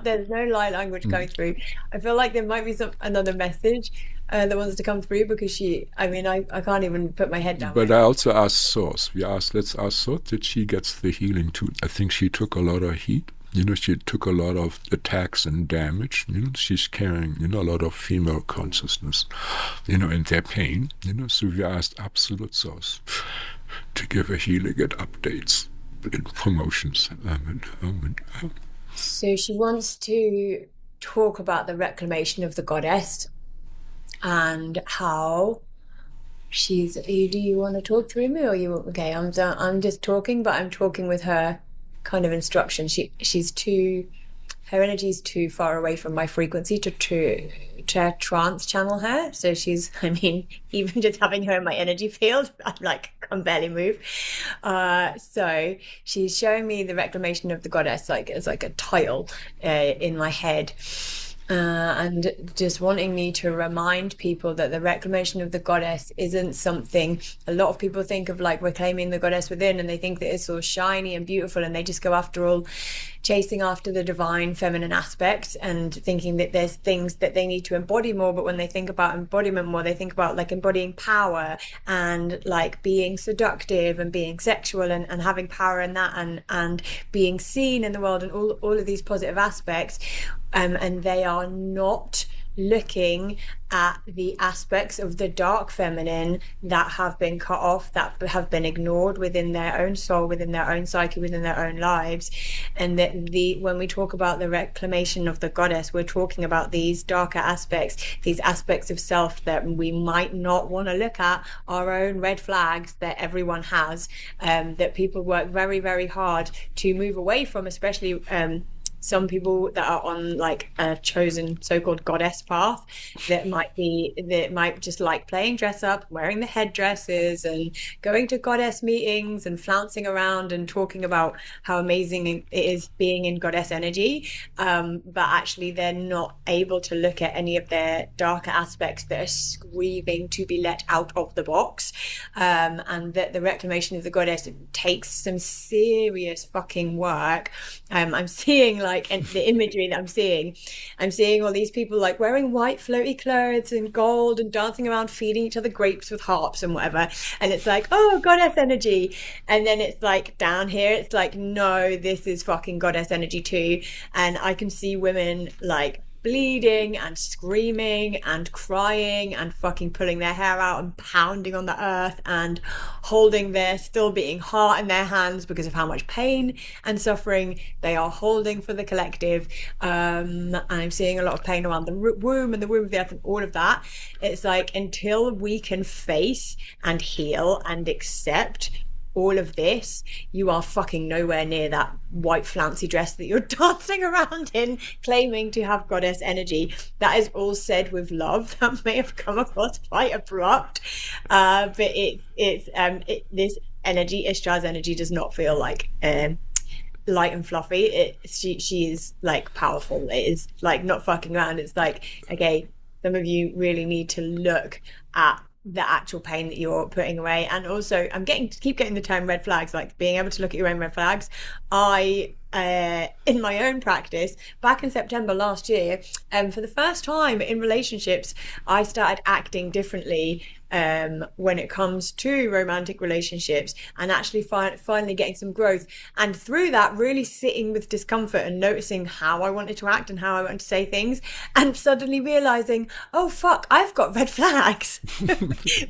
There's no light language going through. I feel like there might be another message that wants to come through, because I can't even put my head down. But I also asked Source. Let's ask Source that she gets the healing too. I think she took a lot of heat. She took a lot of attacks and damage. She's carrying, a lot of female consciousness, and their pain. So we asked Absolute Source to give her healing and updates and promotions. Amen. Amen. So she wants to talk about the reclamation of the goddess and how she's. Do you want to talk through me, or you? Okay, I'm just talking, but I'm talking with her kind of instruction. She's too. Her energy is too far away from my frequency to trance channel her. So she's, I mean, even just having her in my energy field, I'm like, I can barely move. So she's showing me the reclamation of the goddess, like it's like a title in my head. And just wanting me to remind people that the reclamation of the goddess isn't something a lot of people think of, like reclaiming the goddess within, and they think that it's all shiny and beautiful, and they just go after all chasing after the divine feminine aspect and thinking that there's things that they need to embody more. But when they think about embodiment more, they think about like embodying power and like being seductive and being sexual and having power in that and being seen in the world and all of these positive aspects. And they are not looking at the aspects of the dark feminine that have been cut off, that have been ignored within their own soul, within their own psyche, within their own lives. And that when we talk about the reclamation of the goddess, we're talking about these darker aspects, these aspects of self that we might not want to look at, our own red flags that everyone has, that people work very, very hard to move away from, especially some people that are on like a chosen so-called goddess path that might just like playing dress up, wearing the headdresses and going to goddess meetings and flouncing around and talking about how amazing it is being in goddess energy, but actually they're not able to look at any of their darker aspects that are screaming to be let out of the box, and that the reclamation of the goddess takes some serious fucking work. I'm seeing like, and the imagery that I'm seeing all these people like wearing white floaty clothes and gold and dancing around feeding each other grapes with harps and whatever, and it's like, oh, goddess energy. And then it's like down here it's like, no, this is fucking goddess energy too. And I can see women like bleeding and screaming and crying and fucking pulling their hair out and pounding on the earth and holding their still beating heart in their hands because of how much pain and suffering they are holding for the collective. And I'm seeing a lot of pain around the womb and the womb of the earth and all of that. It's like, until we can face and heal and accept all of this, you are fucking nowhere near that white flouncy dress that you're dancing around in, claiming to have goddess energy. That is all said with love. That may have come across quite abrupt, but this energy, Ishtar's energy, does not feel like light and fluffy. She is like powerful. It is like not fucking around. It's like, okay, some of you really need to look at the actual pain that you're putting away. And also, I'm keep getting the term red flags, like being able to look at your own red flags. I in my own practice back in September last year, for the first time in relationships, I started acting differently when it comes to romantic relationships, and actually finally getting some growth, and through that really sitting with discomfort and noticing how I wanted to act and how I wanted to say things, and suddenly realizing, oh fuck, I've got red flags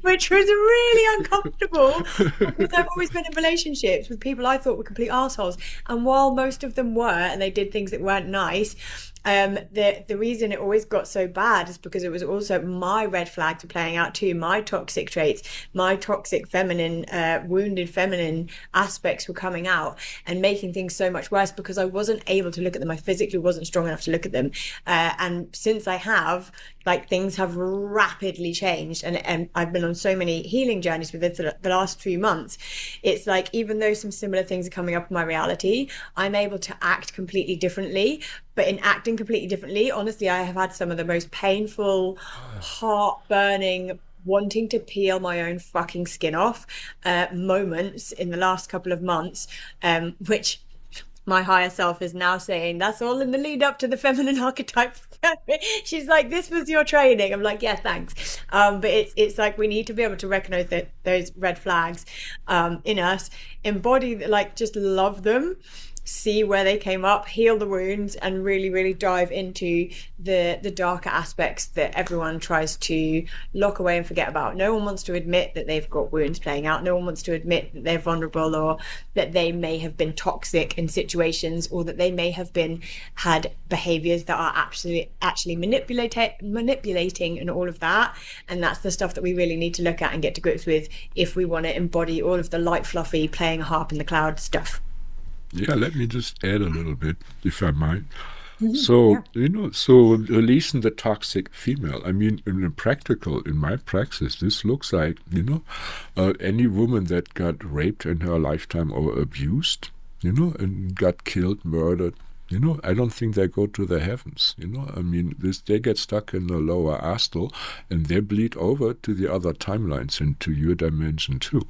which was really uncomfortable because I've always been in relationships with people I thought were complete assholes, and while most of them were, and they did things that weren't nice, the reason it always got so bad is because it was also my red flags were playing out too. My toxic traits, my toxic feminine, wounded feminine aspects were coming out and making things so much worse because I wasn't able to look at them. I physically wasn't strong enough to look at them. And since I have, like, things have rapidly changed, and I've been on so many healing journeys with it the last few months. It's like, even though some similar things are coming up in my reality, I'm able to act completely differently. But in acting completely differently, honestly, I have had some of the most painful, heart-burning, wanting to peel my own fucking skin off moments in the last couple of months, which my higher self is now saying, that's all in the lead up to the feminine archetype. She's like, this was your training. I'm like, yeah, thanks. But it's like, we need to be able to recognize that those red flags in us, embody, like, just love them, see where they came up, heal the wounds, and really, really dive into the darker aspects that everyone tries to lock away and forget about. No one wants to admit that they've got wounds playing out. No one wants to admit that they're vulnerable, or that they may have been toxic in situations, or that they may have been had behaviors that are actually manipulating and all of that. And that's the stuff that we really need to look at and get to grips with if we want to embody all of the light, fluffy, playing a harp in the cloud stuff. Yeah, let me just add a little bit, if I might. Yeah. So, so releasing the toxic female. I mean, in my praxis, this looks like, any woman that got raped in her lifetime or abused, and got killed, murdered, I don't think they go to the heavens, I mean, they get stuck in the lower astral, and they bleed over to the other timelines and to your dimension too,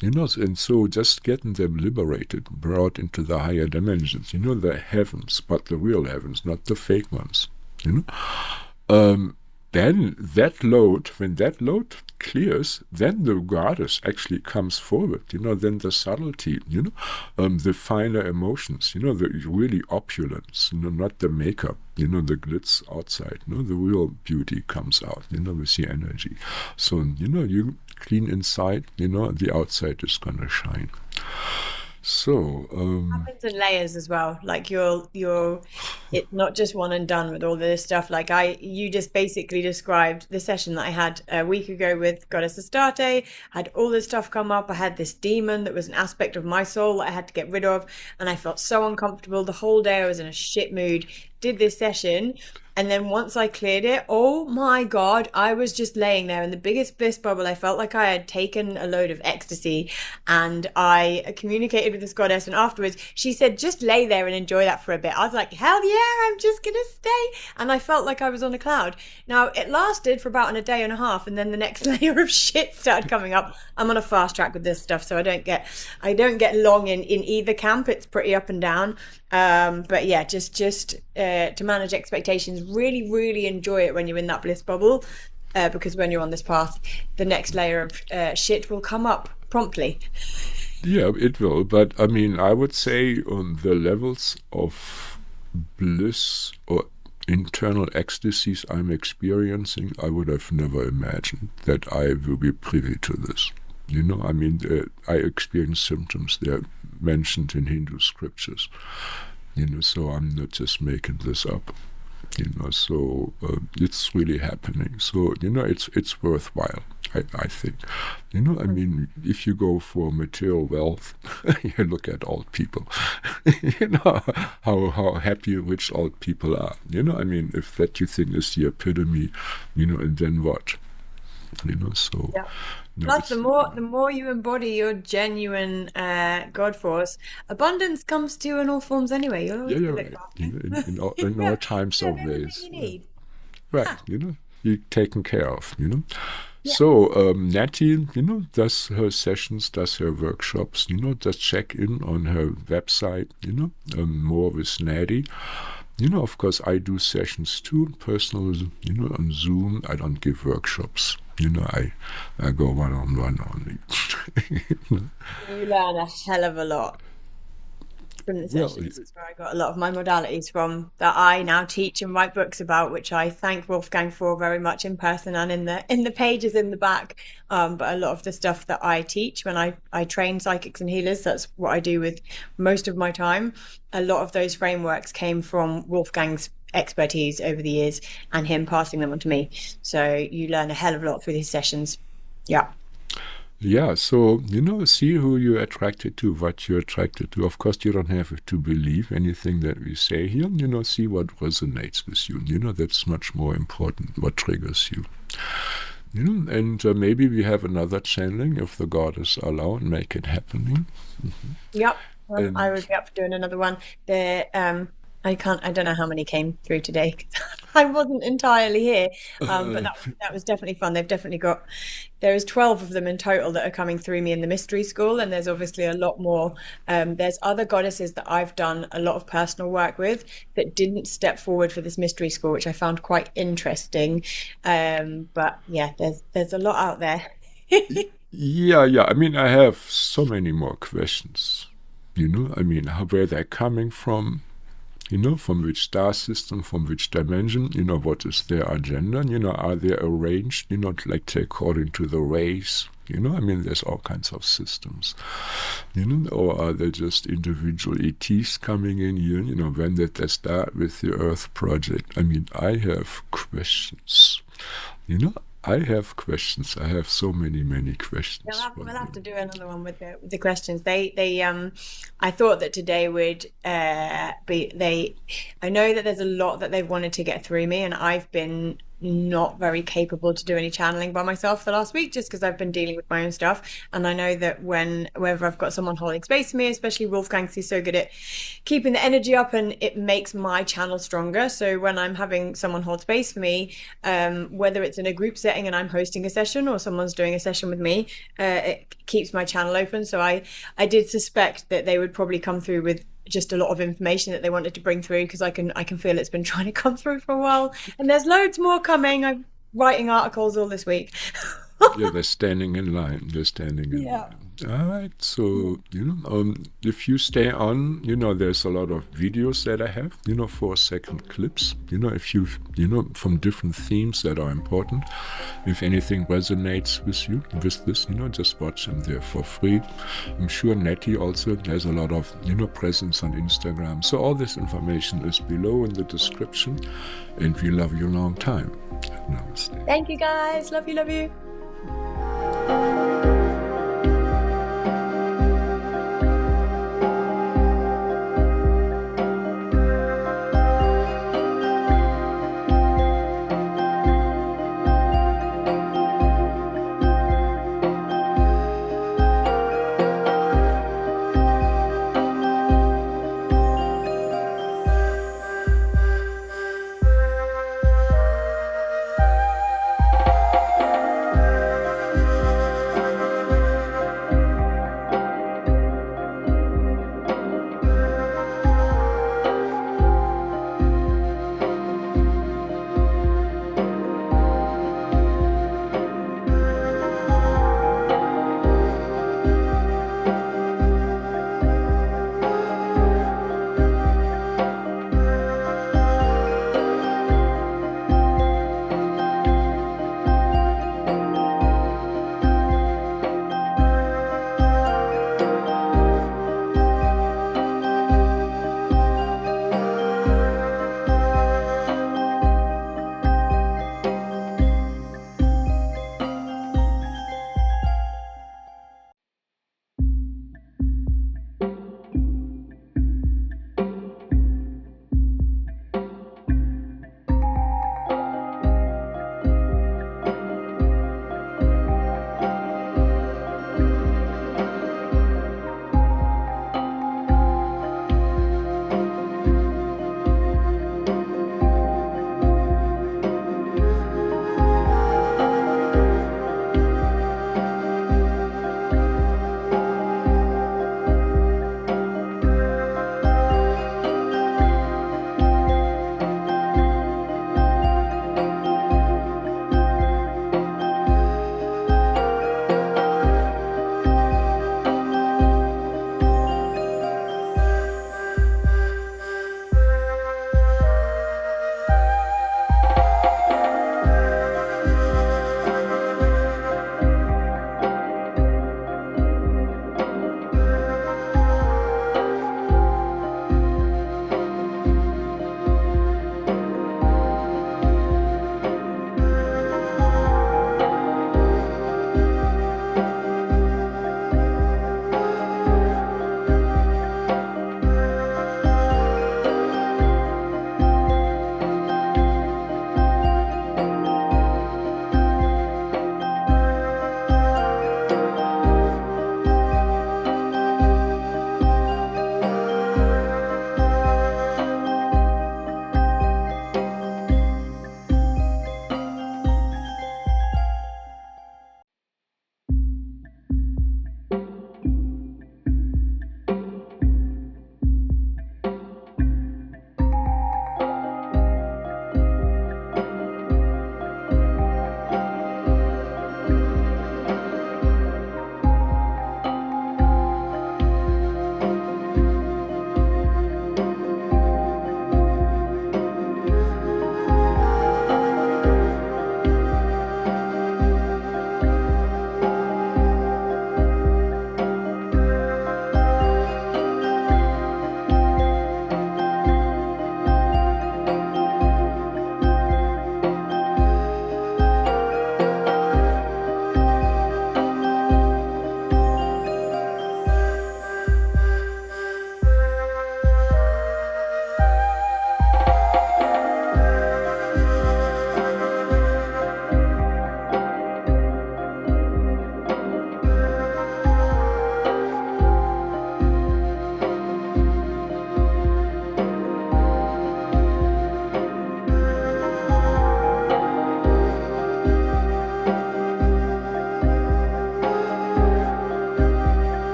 and so just getting them liberated, brought into the higher dimensions, the heavens, but the real heavens, not the fake ones, then when that load clears, then the goddess actually comes forward, then the subtlety, the finer emotions, the really opulence, not the makeup, the glitz outside, the real beauty comes out, with the energy. So, you clean inside, the outside is gonna shine. So, Happens in layers as well. Like it's not just one and done with all this stuff. Like you just basically described the session that I had a week ago with Goddess Astarte. Had all this stuff come up. I had this demon that was an aspect of my soul that I had to get rid of, and I felt so uncomfortable the whole day. I was in a shit mood. Did this session, and then once I cleared it, oh my God, I was just laying there in the biggest bliss bubble. I felt like I had taken a load of ecstasy, and I communicated with this goddess, and afterwards she said, just lay there and enjoy that for a bit. I was like, hell yeah, I'm just gonna stay. And I felt like I was on a cloud. Now, it lasted for about a day and a half, and then the next layer of shit started coming up. I'm on a fast track with this stuff, so I don't get long in either camp. It's pretty up and down. But yeah, just to manage expectations, really, really enjoy it when you're in that bliss bubble, because when you're on this path, the next layer of shit will come up promptly. yeah, it will. But I mean, I would say on the levels of bliss or internal ecstasies I'm experiencing, I would have never imagined that I will be privy to this. I mean, I experience symptoms that are mentioned in Hindu scriptures. So I'm not just making this up. So it's really happening. So it's worthwhile. I think. I mean, if you go for material wealth, you look at old people. How happy rich old people are. I mean, if that you think is the epitome, and then what? So. Yeah. No, Plus, the more you embody your genuine God force, abundance comes to you in all forms anyway. You'll always yeah, be you're looked right. after. In Yeah, all times you have of everything ways. you need. Right, Yeah, you're taken care of, yeah. So, Natty, does her sessions, does her workshops, just check in on her website, more with Natty. Of course, I do sessions too, personal, on Zoom. I don't give workshops. I go one-on-one only. You learn a hell of a lot from the Well, sessions. It's where I got a lot of my modalities from that I now teach and write books about, which I thank Wolfgang for very much in person and in the pages in the back. But a lot of the stuff that I teach when I train psychics and healers, that's what I do with most of my time. A lot of those frameworks came from Wolfgang's expertise over the years and him passing them on to me. So you learn a hell of a lot through these sessions. Yeah. yeah, so, see who you're attracted to, what you're attracted to. Of course, you don't have to believe anything that we say here. See what resonates with you. That's much more important, what triggers you. And maybe we have another channeling if the goddess allow and make it happening. Yep. I And would be up for doing another one. I don't know how many came through today. I wasn't entirely here. But uh, that was definitely fun. There is 12 of them in total that are coming through me in the mystery school, and there's obviously a lot more. There's other goddesses that I've done a lot of personal work with that didn't step forward for this mystery school, which I found quite interesting. But yeah, there's a lot out there. yeah, I mean, I have so many more questions. you know, I mean, where they're coming from, you know, from which star system, from which dimension, you know, what is their agenda, you know, are they arranged, you know, like according to the race, you know, I mean, there's all kinds of systems, you know, or are they just individual ETs coming in here, you know, when did they start with the Earth project? I mean, I have questions, you know, I have questions. I have so many questions. We'll have to do another one with the questions. I thought that today would be they. I know that there's a lot that they've wanted to get through me, and I've been not very capable to do any channeling by myself the last week, just because I've been dealing with my own stuff. And I know that whenever I've got someone holding space for me, especially Wolfgang, he's so good at keeping the energy up, and it makes my channel stronger. So when I'm having someone hold space for me, whether it's in a group setting and I'm hosting a session or someone's doing a session with me, it keeps my channel open. So I did suspect that they would probably come through with just a lot of information that they wanted to bring through, because I can feel it's been trying to come through for a while, and there's loads more coming. I'm writing articles all this week. Yeah, they're standing in line. They're standing in line. All right. So, you know, if you stay on, you know, there's a lot of videos that I have, you know, 4-second clips, you know, if you know, from different themes that are important. If anything resonates with you, with this, you know, just watch them there for free. I'm sure Natty also has a lot of, you know, presence on Instagram. So all this information is below in the description, and we love you a long time. Namaste. Thank you, guys. Love you.